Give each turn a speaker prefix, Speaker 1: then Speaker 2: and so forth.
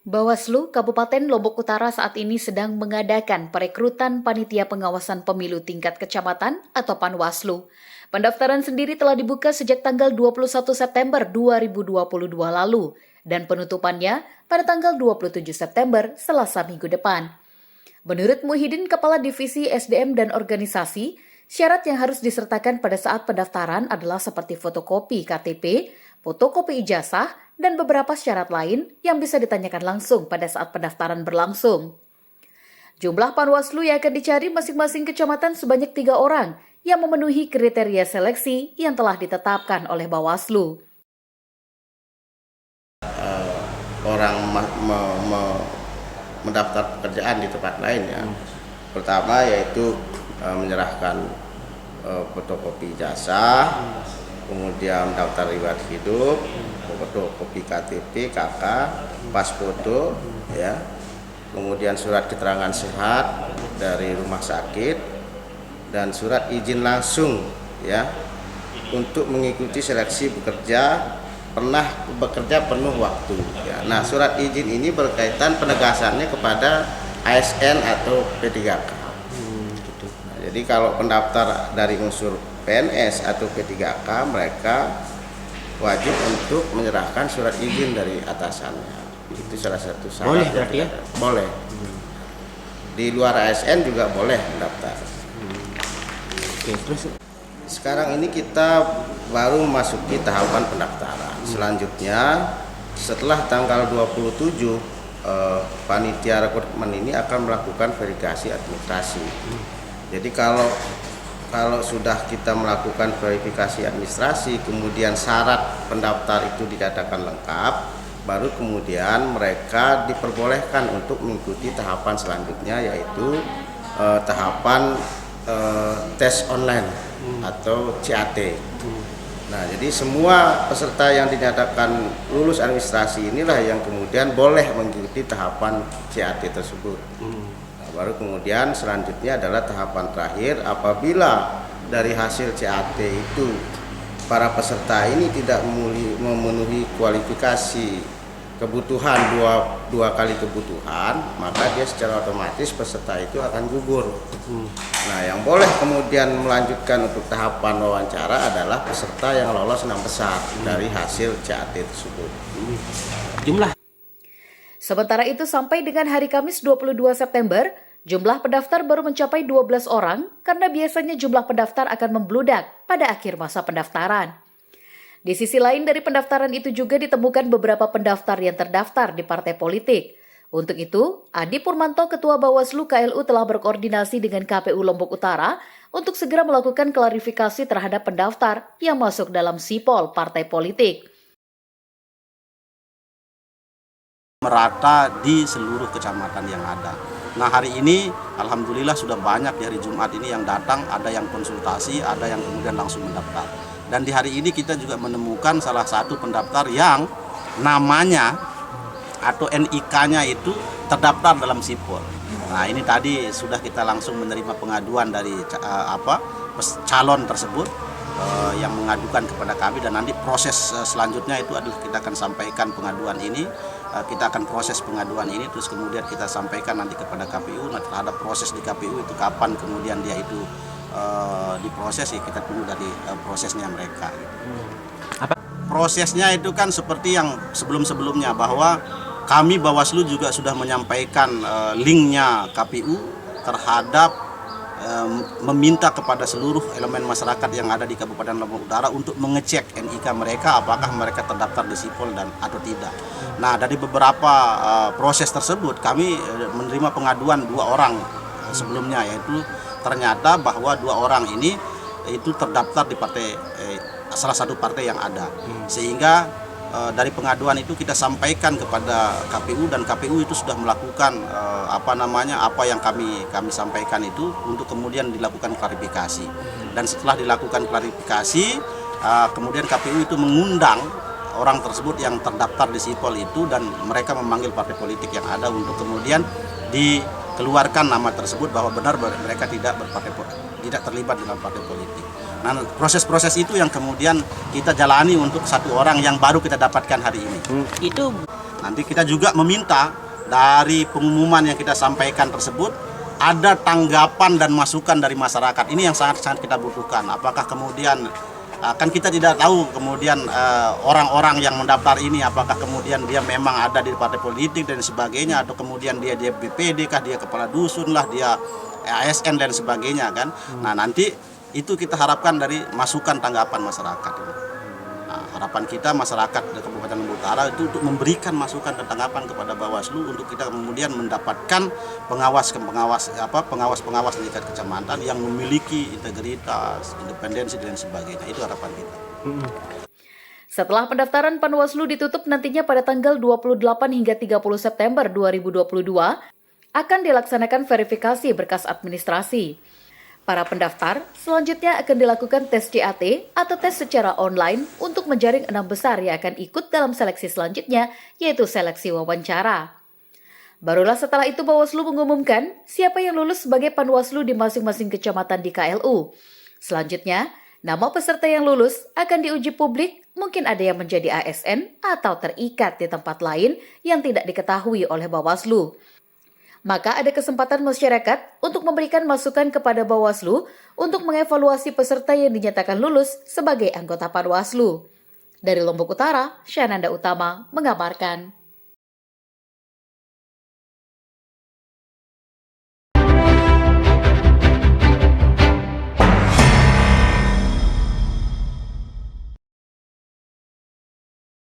Speaker 1: Bawaslu Kabupaten Lombok Utara saat ini sedang mengadakan perekrutan Panitia Pengawasan Pemilu Tingkat Kecamatan atau Panwaslu. Pendaftaran sendiri telah dibuka sejak tanggal 21 September 2022 lalu dan penutupannya pada tanggal 27 September Selasa minggu depan. Menurut Muhyiddin, Kepala Divisi SDM dan Organisasi, syarat yang harus disertakan pada saat pendaftaran adalah seperti fotokopi KTP, fotokopi ijazah, dan beberapa syarat lain yang bisa ditanyakan langsung pada saat pendaftaran berlangsung. Jumlah Panwaslu yang akan dicari masing-masing kecamatan sebanyak 3 orang yang memenuhi kriteria seleksi yang telah ditetapkan oleh Bawaslu.
Speaker 2: Orang mendaftar pekerjaan di tempat lain ya. Pertama yaitu menyerahkan fotokopi ijazah, kemudian daftar riwayat hidup, fotokopi KTP, KK, pas foto, ya, kemudian surat keterangan sehat dari rumah sakit dan surat izin langsung, ya, untuk mengikuti seleksi pernah bekerja penuh waktu. Ya. Nah, surat izin ini berkaitan penegasannya kepada ASN atau P3K. Nah, jadi kalau pendaftar dari unsur PNS atau P3K, mereka wajib untuk menyerahkan surat izin dari atasannya. Itu salah satu syarat.
Speaker 3: Boleh berarti ya?
Speaker 2: Boleh. Di luar ASN juga boleh mendaftar.
Speaker 3: Oke, terus
Speaker 2: Sekarang ini kita baru memasuki tahapan pendaftaran. Selanjutnya setelah tanggal 27 panitia rekrutmen ini akan melakukan verifikasi administrasi. Jadi kalau sudah kita melakukan verifikasi administrasi, kemudian syarat pendaftar itu dinyatakan lengkap, baru kemudian mereka diperbolehkan untuk mengikuti tahapan selanjutnya, yaitu tahapan tes online atau CAT. Nah, jadi semua peserta yang dinyatakan lulus administrasi inilah yang kemudian boleh mengikuti tahapan CAT tersebut. Nah, baru kemudian selanjutnya adalah tahapan terakhir, apabila dari hasil CAT itu para peserta ini tidak memenuhi kualifikasi kebutuhan dua kali kebutuhan, maka dia secara otomatis peserta itu akan gugur. Nah, yang boleh kemudian melanjutkan untuk tahapan wawancara adalah peserta yang lolos 6 besar dari hasil CAT tersebut.
Speaker 3: jumlah
Speaker 1: Sementara itu, sampai dengan hari Kamis 22 September, jumlah pendaftar baru mencapai 12 orang karena biasanya jumlah pendaftar akan membludak pada akhir masa pendaftaran. Di sisi lain dari pendaftaran itu juga ditemukan beberapa pendaftar yang terdaftar di partai politik. Untuk itu, Adi Purmanto, Ketua Bawaslu KLU, telah berkoordinasi dengan KPU Lombok Utara untuk segera melakukan klarifikasi terhadap pendaftar yang masuk dalam sipol partai politik.
Speaker 4: Merata di seluruh kecamatan yang ada. Nah, hari ini alhamdulillah sudah banyak di hari Jumat ini yang datang, ada yang konsultasi, ada yang kemudian langsung mendaftar. Dan di hari ini kita juga menemukan salah satu pendaftar yang namanya atau NIK-nya itu terdaftar dalam sipol. Nah, ini tadi sudah kita langsung menerima pengaduan dari calon tersebut yang mengadukan kepada kami, dan nanti proses selanjutnya itu adalah kita akan sampaikan pengaduan ini, kita akan proses pengaduan ini, terus kemudian kita sampaikan nanti kepada KPU. Nah, terhadap proses di KPU itu kapan kemudian dia itu diproses, ya kita tunggu dari prosesnya mereka. Prosesnya itu kan seperti yang sebelum-sebelumnya, bahwa kami Bawaslu juga sudah menyampaikan linknya KPU terhadap meminta kepada seluruh elemen masyarakat yang ada di Kabupaten Lombok Utara untuk mengecek NIK mereka apakah mereka terdaftar di sipol dan atau tidak. Nah, dari beberapa proses tersebut kami menerima pengaduan 2 orang sebelumnya, yaitu ternyata bahwa 2 orang ini itu terdaftar di partai salah satu partai yang ada, sehingga dari pengaduan itu kita sampaikan kepada KPU, dan KPU itu sudah melakukan apa yang kami sampaikan itu untuk kemudian dilakukan klarifikasi. Dan setelah dilakukan klarifikasi, kemudian KPU itu mengundang orang tersebut yang terdaftar di sipol itu, dan mereka memanggil partai politik yang ada untuk kemudian dikeluarkan nama tersebut bahwa benar mereka tidak terlibat dalam partai politik. Nah, proses-proses itu yang kemudian kita jalani untuk 1 orang yang baru kita dapatkan hari ini.
Speaker 3: itu
Speaker 4: Nanti kita juga meminta dari pengumuman yang kita sampaikan tersebut ada tanggapan dan masukan dari masyarakat. Ini yang sangat-sangat kita butuhkan. Apakah kemudian kan kita tidak tahu kemudian orang-orang yang mendaftar ini apakah kemudian dia memang ada di partai politik dan sebagainya, atau kemudian dia BPD kah, dia kepala dusun lah, dia ASN dan sebagainya kan. Nah, nanti itu kita harapkan dari masukan tanggapan masyarakat ini. Nah, harapan kita masyarakat di Kabupaten Lombok Utara itu untuk memberikan masukan dan tanggapan kepada Bawaslu untuk kita kemudian mendapatkan pengawas di tingkat kecamatan yang memiliki integritas, independensi dan sebagainya. Itu harapan kita.
Speaker 1: Setelah pendaftaran Panwaslu ditutup nantinya pada tanggal 28 hingga 30 September 2022, akan dilaksanakan verifikasi berkas administrasi. Para pendaftar selanjutnya akan dilakukan tes CAT atau tes secara online untuk menjaring 6 besar yang akan ikut dalam seleksi selanjutnya, yaitu seleksi wawancara. Barulah setelah itu Bawaslu mengumumkan siapa yang lulus sebagai Panwaslu di masing-masing kecamatan di KLU. Selanjutnya, nama peserta yang lulus akan diuji publik, mungkin ada yang menjadi ASN atau terikat di tempat lain yang tidak diketahui oleh Bawaslu. Maka ada kesempatan masyarakat untuk memberikan masukan kepada Bawaslu untuk mengevaluasi peserta yang dinyatakan lulus sebagai anggota Panwaslu. Dari Lombok Utara, Syananda Utama mengabarkan.